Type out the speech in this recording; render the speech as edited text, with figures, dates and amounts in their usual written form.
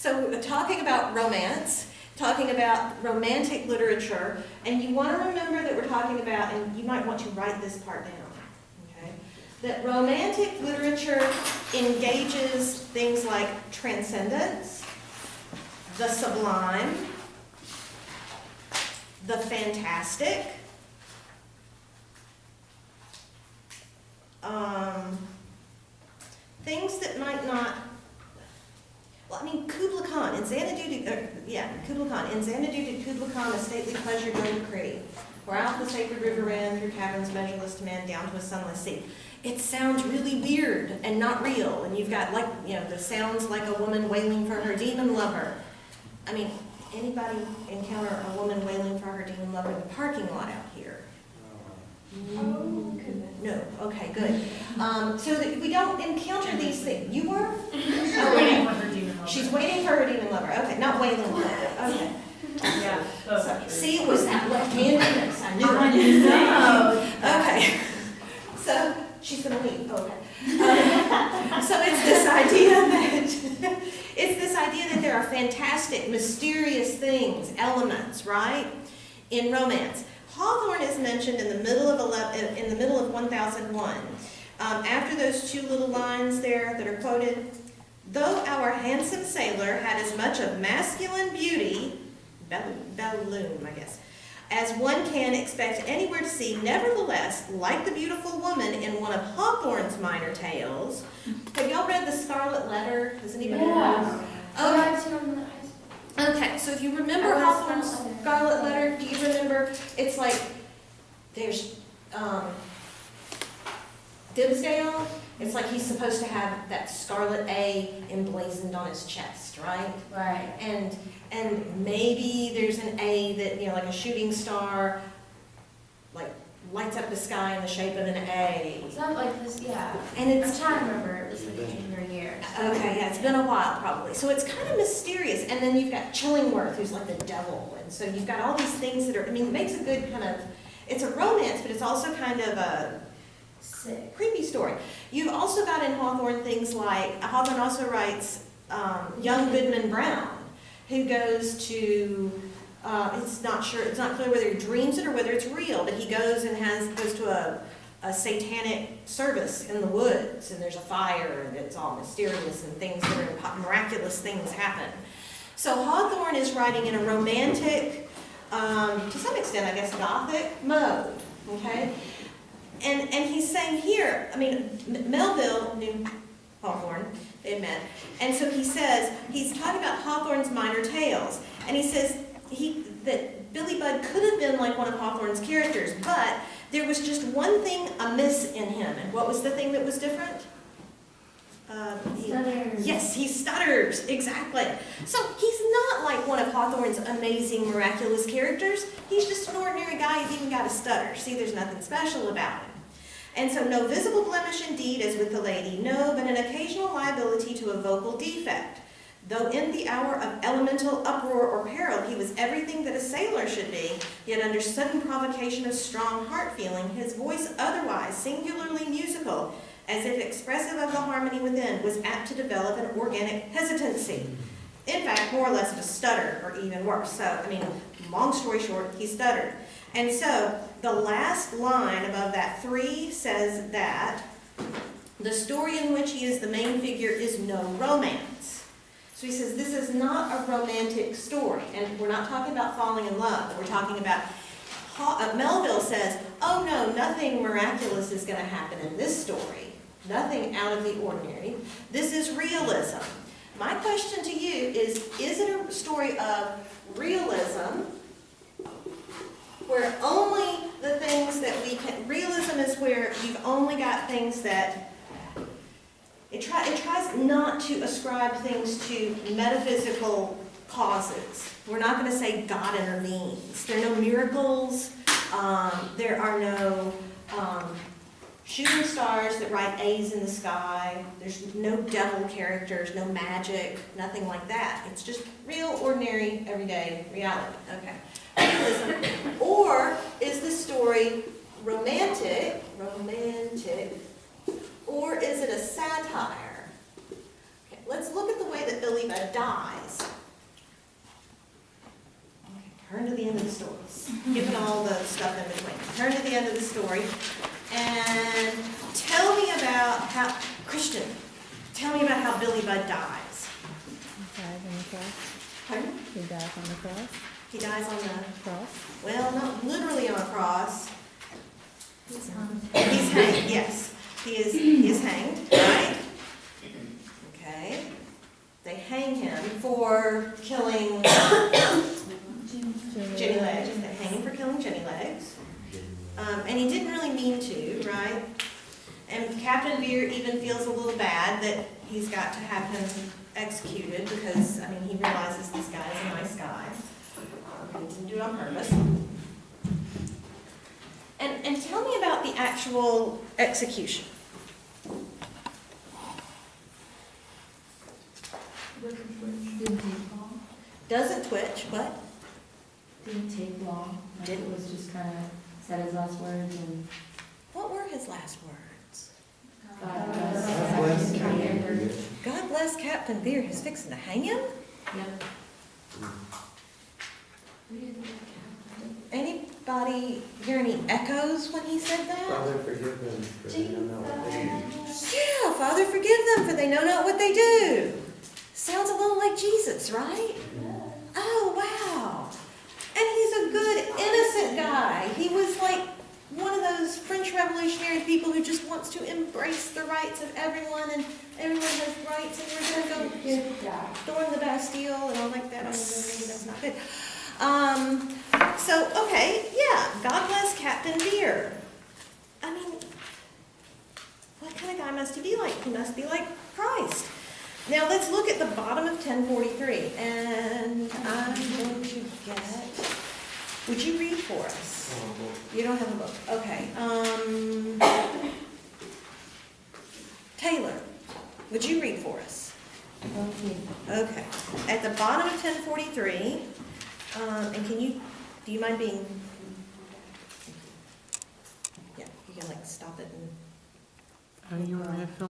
So we're talking about romance, talking about romantic literature, and you want to remember that we're talking about, and you might want to write this part down, okay? That romantic literature engages things like transcendence, the sublime, the fantastic, things that might not, well, I mean, Kubla Khan, in Xanadu did Kubla Khan a stately pleasure during the Cree, where out the sacred river ran through caverns measureless to man down to a sunless sea. It sounds really weird and not real, and you've got, like, you know, the sounds like a woman wailing for her demon lover. I mean, anybody encounter a woman wailing for her demon lover in the parking lot out here? No, okay, good. So that we don't encounter these things. You were? She's waiting for her demon lover. She's waiting for her demon lover. Okay, not wailing for it. Okay. Yeah. So, see, it was that left-handedness. I knew it. No. Okay. So she's going to leave. Okay. So it's this idea that there are fantastic, mysterious things, elements, right, in romance. Hawthorne is mentioned in the middle of 1001. After those two little lines there that are quoted, though our handsome sailor had as much of masculine beauty, Belloom, I guess, as one can expect anywhere to see, nevertheless, like the beautiful woman in one of Hawthorne's minor tales. Have y'all read The Scarlet Letter? Does anybody know? Okay, so if you remember Hawthorne's Scarlet Letter, do you remember, it's like, there's Dimmesdale, it's like he's supposed to have that scarlet A emblazoned on his chest, right? Right. And maybe there's an A that, you know, like a shooting star, like, lights up the sky in the shape of an A. It's not like this, yeah. And it's I'm trying to remember, it was like a junior year. okay, yeah, it's been a while probably. So it's kind of mysterious. And then you've got Chillingworth, who's like the devil. And so you've got all these things that are, I mean, it makes a good kind of, it's a romance, but it's also kind of a Sick. creepy story. You've also got in Hawthorne things like, Hawthorne also writes young Goodman Brown, who goes to, it's not clear whether he dreams it or whether it's real, but he goes and goes to a satanic service in the woods, and there's a fire, and it's all mysterious, and things that are miraculous things happen. So Hawthorne is writing in a romantic, to some extent, I guess, Gothic mode, okay? And he's saying here, I mean, Melville knew Hawthorne, they had met, and so he says, he's talking about Hawthorne's minor tales, and he says that Billy Budd could have been like one of Hawthorne's characters, but there was just one thing amiss in him, and what was the thing that was different? Stutters. Yes, he stutters, exactly. So he's not like one of Hawthorne's amazing, miraculous characters. He's just an ordinary guy who's even got a stutter. See, there's nothing special about him. And so no visible blemish indeed as with the lady, no, but an occasional liability to a vocal defect. Though in the hour of elemental uproar or peril he was everything that a sailor should be, yet under sudden provocation of strong heart feeling, his voice otherwise singularly musical, as if expressive of the harmony within, was apt to develop an organic hesitancy. In fact, more or less of a stutter, or even worse. So, I mean, long story short, he stuttered. And so, the last line above that 3 says that the story in which he is the main figure is no romance. So he says this is not a romantic story. And we're not talking about falling in love. We're talking about, Melville says, oh no, nothing miraculous is going to happen in this story. Nothing out of the ordinary. This is realism. My question to you is it a story of realism where only the things that we can, realism is where you've only got things that, it tries not to ascribe things to metaphysical causes. We're not going to say God intervenes. There are no miracles. There are no shooting stars that write A's in the sky. There's no devil characters, no magic, nothing like that. It's just real, ordinary, everyday reality. Okay. Realism. Or is the story romantic, or is it a satire? Okay, let's look at the way that Billy Budd dies. Turn to the end of the story. Given all the stuff in between. Turn to the end of the story and tell me about how, Christian, tell me about how Billy Budd dies. He dies on the cross. Pardon? He dies on the cross. He dies on the, Cross. well, not literally on a cross. He's hung. He's hanged, yes. He is hanged, right? Okay. They hang him for killing Jenny Legs. They hang him for killing Jenny Legs. And he didn't really mean to, right? And Captain Veer even feels a little bad that he's got to have him executed because, I mean, he realizes this guy is a nice guy. He didn't do it on purpose. And tell me about the actual execution. Didn't take long. Doesn't twitch, what? Didn't take long. Like, Didn't. It was just kind of said his last words and. What were his last words? God bless Captain Veer. God bless Captain Veer, who's fixing to hang him? Yep. Anybody hear any echoes when he said that? Father, forgive them, for they don't know what they do. Yeah, Father, forgive them, for they know not what they do. Sounds a little like Jesus, right? Oh, wow. And he's a good, innocent guy. He was like one of those French Revolutionary people who just wants to embrace the rights of everyone, and everyone has rights, and we're going to go storm the Bastille and all like that. Oh, no, maybe that's not good. So, okay, yeah, God bless Captain Veer. I mean, what kind of guy must he be like? He must be like Christ. Now, let's look at the bottom of 1043, and I'm going to get, would you read for us? You don't have a book, okay. Taylor, would you read for us? Okay, at the bottom of 1043, and do you mind being, yeah, you can like stop it and. You want me to film?